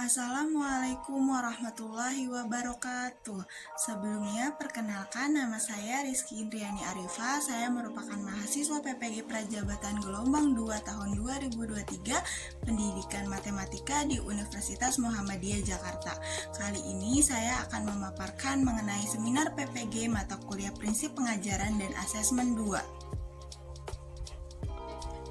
Assalamualaikum warahmatullahi wabarakatuh. Sebelumnya, perkenalkan nama saya Rizky Indriani Arifah. Saya merupakan mahasiswa PPG Prajabatan Gelombang 2 tahun 2023, Pendidikan Matematika di Universitas Muhammadiyah Jakarta. Kali ini saya akan memaparkan mengenai seminar PPG mata kuliah Prinsip Pengajaran dan Asesmen 2.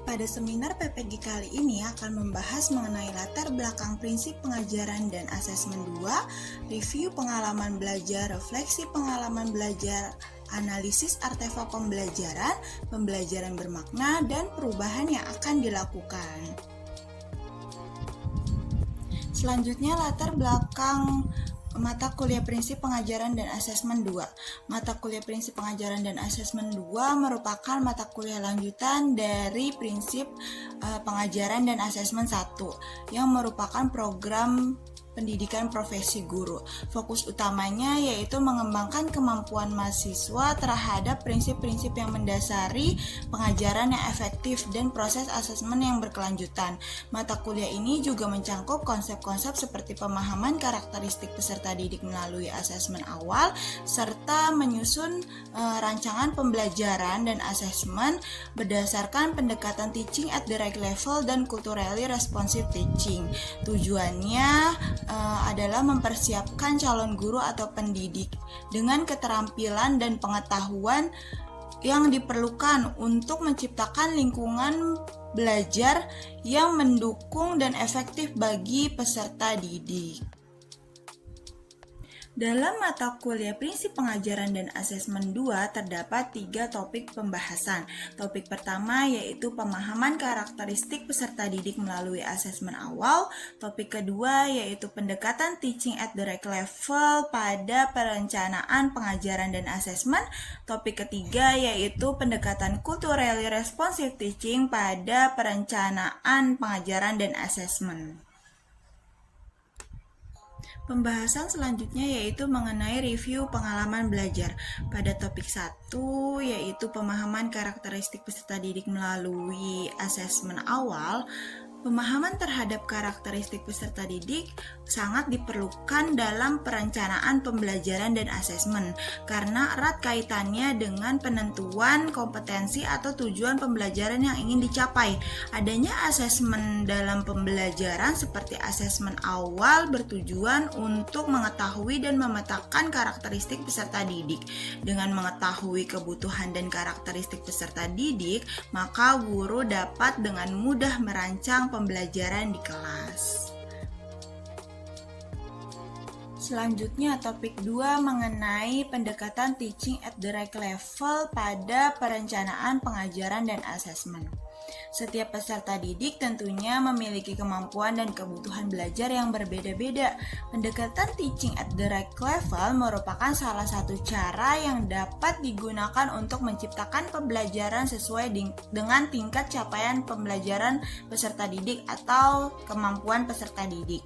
Pada seminar PPG kali ini akan membahas mengenai latar belakang prinsip pengajaran dan asesmen 2, review pengalaman belajar, refleksi pengalaman belajar, analisis artefak pembelajaran, pembelajaran bermakna, dan perubahan yang akan dilakukan. Selanjutnya latar belakang mata kuliah prinsip pengajaran dan asesmen 2. Mata kuliah prinsip pengajaran dan asesmen 2 merupakan mata kuliah lanjutan dari prinsip pengajaran dan asesmen 1 yang merupakan program pendidikan profesi guru. Fokus utamanya yaitu mengembangkan kemampuan mahasiswa terhadap prinsip-prinsip yang mendasari pengajaran yang efektif dan proses asesmen yang berkelanjutan. Mata kuliah ini juga mencangkup konsep-konsep seperti pemahaman karakteristik peserta didik melalui asesmen awal, serta menyusun rancangan pembelajaran dan asesmen berdasarkan pendekatan teaching at the right level dan culturally responsive teaching. Tujuannya adalah mempersiapkan calon guru atau pendidik dengan keterampilan dan pengetahuan yang diperlukan untuk menciptakan lingkungan belajar yang mendukung dan efektif bagi peserta didik. Dalam mata kuliah prinsip pengajaran dan asesmen 2 terdapat 3 topik pembahasan. Topik pertama yaitu pemahaman karakteristik peserta didik melalui asesmen awal. Topik kedua yaitu pendekatan teaching at the right level pada perencanaan pengajaran dan asesmen. Topik ketiga yaitu pendekatan culturally responsive teaching pada perencanaan pengajaran dan asesmen. Pembahasan selanjutnya yaitu mengenai review pengalaman belajar. Pada topik 1 yaitu pemahaman karakteristik peserta didik melalui asesmen awal. Pemahaman terhadap karakteristik peserta didik sangat diperlukan dalam perencanaan pembelajaran dan asesmen karena erat kaitannya dengan penentuan kompetensi atau tujuan pembelajaran yang ingin dicapai. Adanya asesmen dalam pembelajaran seperti asesmen awal bertujuan untuk mengetahui dan memetakan karakteristik peserta didik. Dengan mengetahui kebutuhan dan karakteristik peserta didik, maka guru dapat dengan mudah merancang pembelajaran di kelas. Selanjutnya topik 2 mengenai pendekatan teaching at the right level pada perencanaan pengajaran dan asesmen. Setiap peserta didik tentunya memiliki kemampuan dan kebutuhan belajar yang berbeda-beda. Pendekatan teaching at the right level merupakan salah satu cara yang dapat digunakan untuk menciptakan pembelajaran sesuai dengan tingkat capaian pembelajaran peserta didik atau kemampuan peserta didik.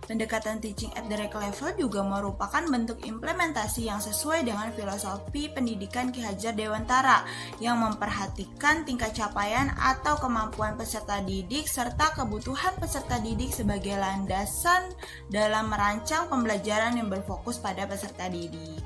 Pendekatan teaching at the right level juga merupakan bentuk implementasi yang sesuai dengan filosofi pendidikan Ki Hajar Dewantara yang memperhatikan tingkat capaian atau kemampuan peserta didik serta kebutuhan peserta didik sebagai landasan dalam merancang pembelajaran yang berfokus pada peserta didik.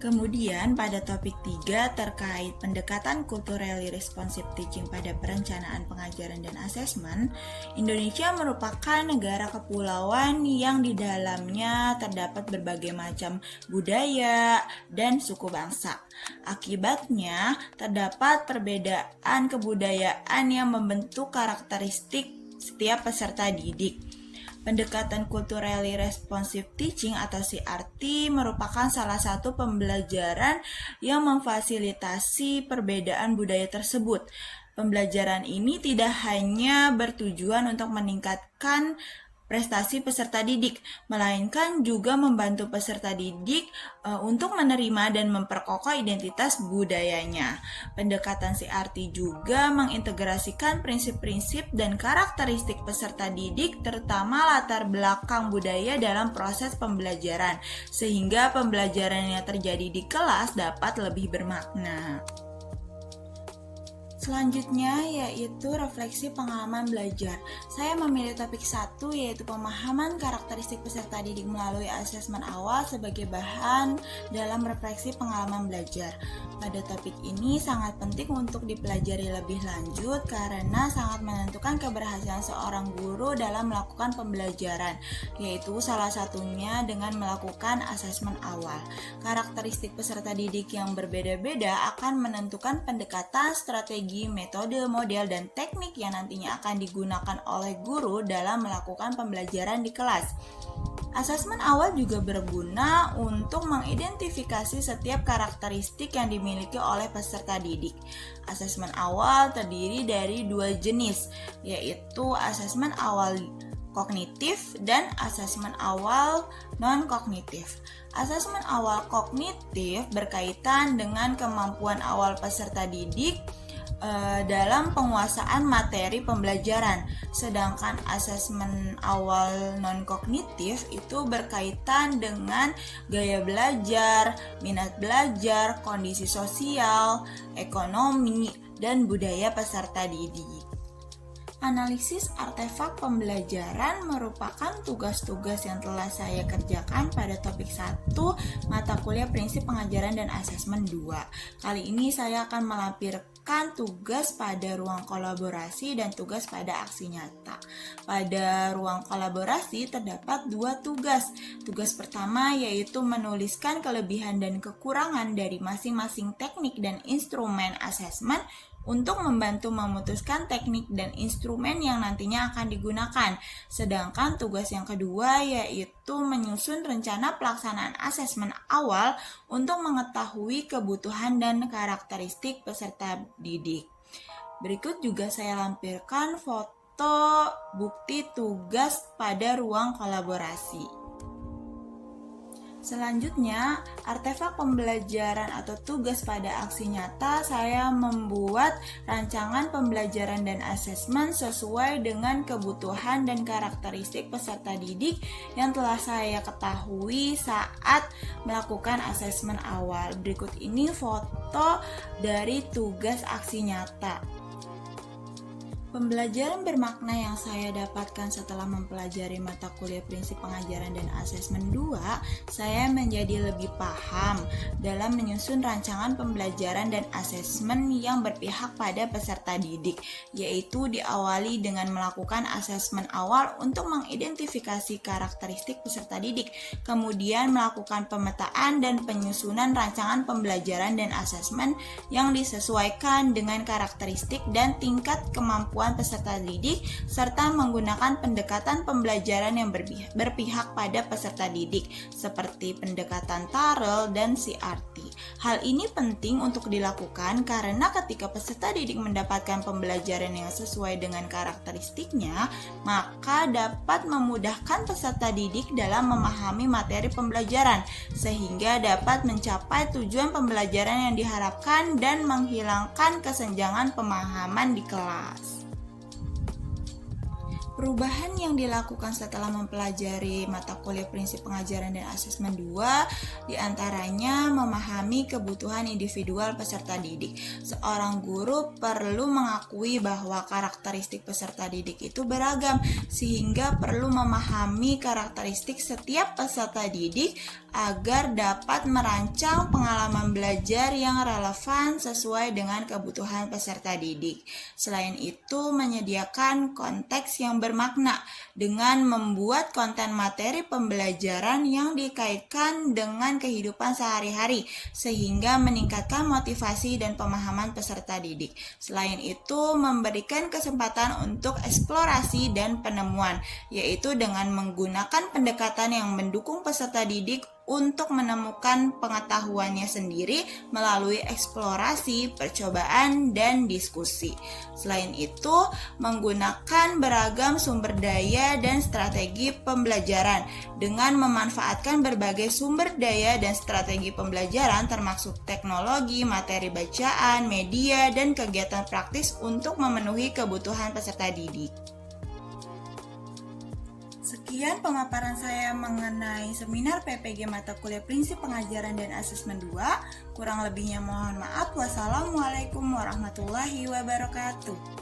Kemudian pada topik 3 terkait pendekatan culturally responsive teaching pada perencanaan pengajaran dan asesmen, Indonesia merupakan negara kepulauan yang di dalamnya terdapat berbagai macam budaya dan suku bangsa. Akibatnya, terdapat perbedaan kebudayaan yang membentuk karakteristik setiap peserta didik. Pendekatan culturally responsive teaching atau CRT merupakan salah satu pembelajaran yang memfasilitasi perbedaan budaya tersebut. Pembelajaran ini tidak hanya bertujuan untuk meningkatkan prestasi peserta didik, melainkan juga membantu peserta didik untuk menerima dan memperkokoh identitas budayanya. Pendekatan CRT juga mengintegrasikan prinsip-prinsip dan karakteristik peserta didik, terutama latar belakang budaya dalam proses pembelajaran, sehingga pembelajaran yang terjadi di kelas dapat lebih bermakna. Selanjutnya yaitu refleksi pengalaman belajar. Saya memilih topik 1 yaitu pemahaman karakteristik peserta didik melalui asesmen awal sebagai bahan dalam refleksi pengalaman belajar. Pada topik ini sangat penting untuk dipelajari lebih lanjut karena sangat menentukan keberhasilan seorang guru dalam melakukan pembelajaran, yaitu salah satunya dengan melakukan asesmen awal. Karakteristik peserta didik yang berbeda-beda akan menentukan pendekatan, strategi, metode, model, dan teknik yang nantinya akan digunakan oleh guru dalam melakukan pembelajaran di kelas. Asesmen awal juga berguna untuk mengidentifikasi setiap karakteristik yang dimiliki oleh peserta didik. Asesmen awal terdiri dari 2 jenis, yaitu asesmen awal kognitif dan asesmen awal non-kognitif. Asesmen awal kognitif berkaitan dengan kemampuan awal peserta didik dalam penguasaan materi pembelajaran, sedangkan asesmen awal non-kognitif itu berkaitan dengan gaya belajar, minat belajar, kondisi sosial, ekonomi, dan budaya peserta didik. Analisis artefak pembelajaran merupakan tugas-tugas yang telah saya kerjakan pada topik 1 mata kuliah prinsip pengajaran dan asesmen 2. Kali ini saya akan melampirkan tugas pada ruang kolaborasi dan tugas pada aksi nyata. Pada ruang kolaborasi terdapat 2 tugas. Tugas pertama yaitu menuliskan kelebihan dan kekurangan dari masing-masing teknik dan instrumen asesmen untuk membantu memutuskan teknik dan instrumen yang nantinya akan digunakan. Sedangkan tugas yang kedua yaitu menyusun rencana pelaksanaan asesmen awal untuk mengetahui kebutuhan dan karakteristik peserta didik. Berikut juga saya lampirkan foto bukti tugas pada ruang kolaborasi. Selanjutnya, artefak pembelajaran atau tugas pada aksi nyata, saya membuat rancangan pembelajaran dan asesmen sesuai dengan kebutuhan dan karakteristik peserta didik yang telah saya ketahui saat melakukan asesmen awal. Berikut ini foto dari tugas aksi nyata. Pembelajaran bermakna yang saya dapatkan setelah mempelajari mata kuliah prinsip pengajaran dan asesmen 2, saya menjadi lebih paham dalam menyusun rancangan pembelajaran dan asesmen yang berpihak pada peserta didik, yaitu diawali dengan melakukan asesmen awal untuk mengidentifikasi karakteristik peserta didik, kemudian melakukan pemetaan dan penyusunan rancangan pembelajaran dan asesmen yang disesuaikan dengan karakteristik dan tingkat kemampuan peserta didik serta menggunakan pendekatan pembelajaran yang berpihak pada peserta didik seperti pendekatan Tharel dan CRT. Hal ini penting untuk dilakukan karena ketika peserta didik mendapatkan pembelajaran yang sesuai dengan karakteristiknya, maka dapat memudahkan peserta didik dalam memahami materi pembelajaran sehingga dapat mencapai tujuan pembelajaran yang diharapkan dan menghilangkan kesenjangan pemahaman di kelas. Perubahan yang dilakukan setelah mempelajari mata kuliah prinsip pengajaran dan asesmen 2 diantaranya memahami kebutuhan individual peserta didik. Seorang guru perlu mengakui bahwa karakteristik peserta didik itu beragam sehingga perlu memahami karakteristik setiap peserta didik agar dapat merancang pengalaman belajar yang relevan sesuai dengan kebutuhan peserta didik. Selain itu, menyediakan konteks yang bermakna dengan membuat konten materi pembelajaran yang dikaitkan dengan kehidupan sehari-hari sehingga meningkatkan motivasi dan pemahaman peserta didik. Selain itu, memberikan kesempatan untuk eksplorasi dan penemuan, yaitu dengan menggunakan pendekatan yang mendukung peserta didik untuk menemukan pengetahuannya sendiri melalui eksplorasi, percobaan, dan diskusi. Selain itu, menggunakan beragam sumber daya dan strategi pembelajaran dengan memanfaatkan berbagai sumber daya dan strategi pembelajaran termasuk teknologi, materi bacaan, media, dan kegiatan praktis untuk memenuhi kebutuhan peserta didik. Sekian pemaparan saya mengenai seminar PPG mata kuliah Prinsip Pengajaran dan Asesmen 2. Kurang lebihnya mohon maaf. Wassalamualaikum warahmatullahi wabarakatuh.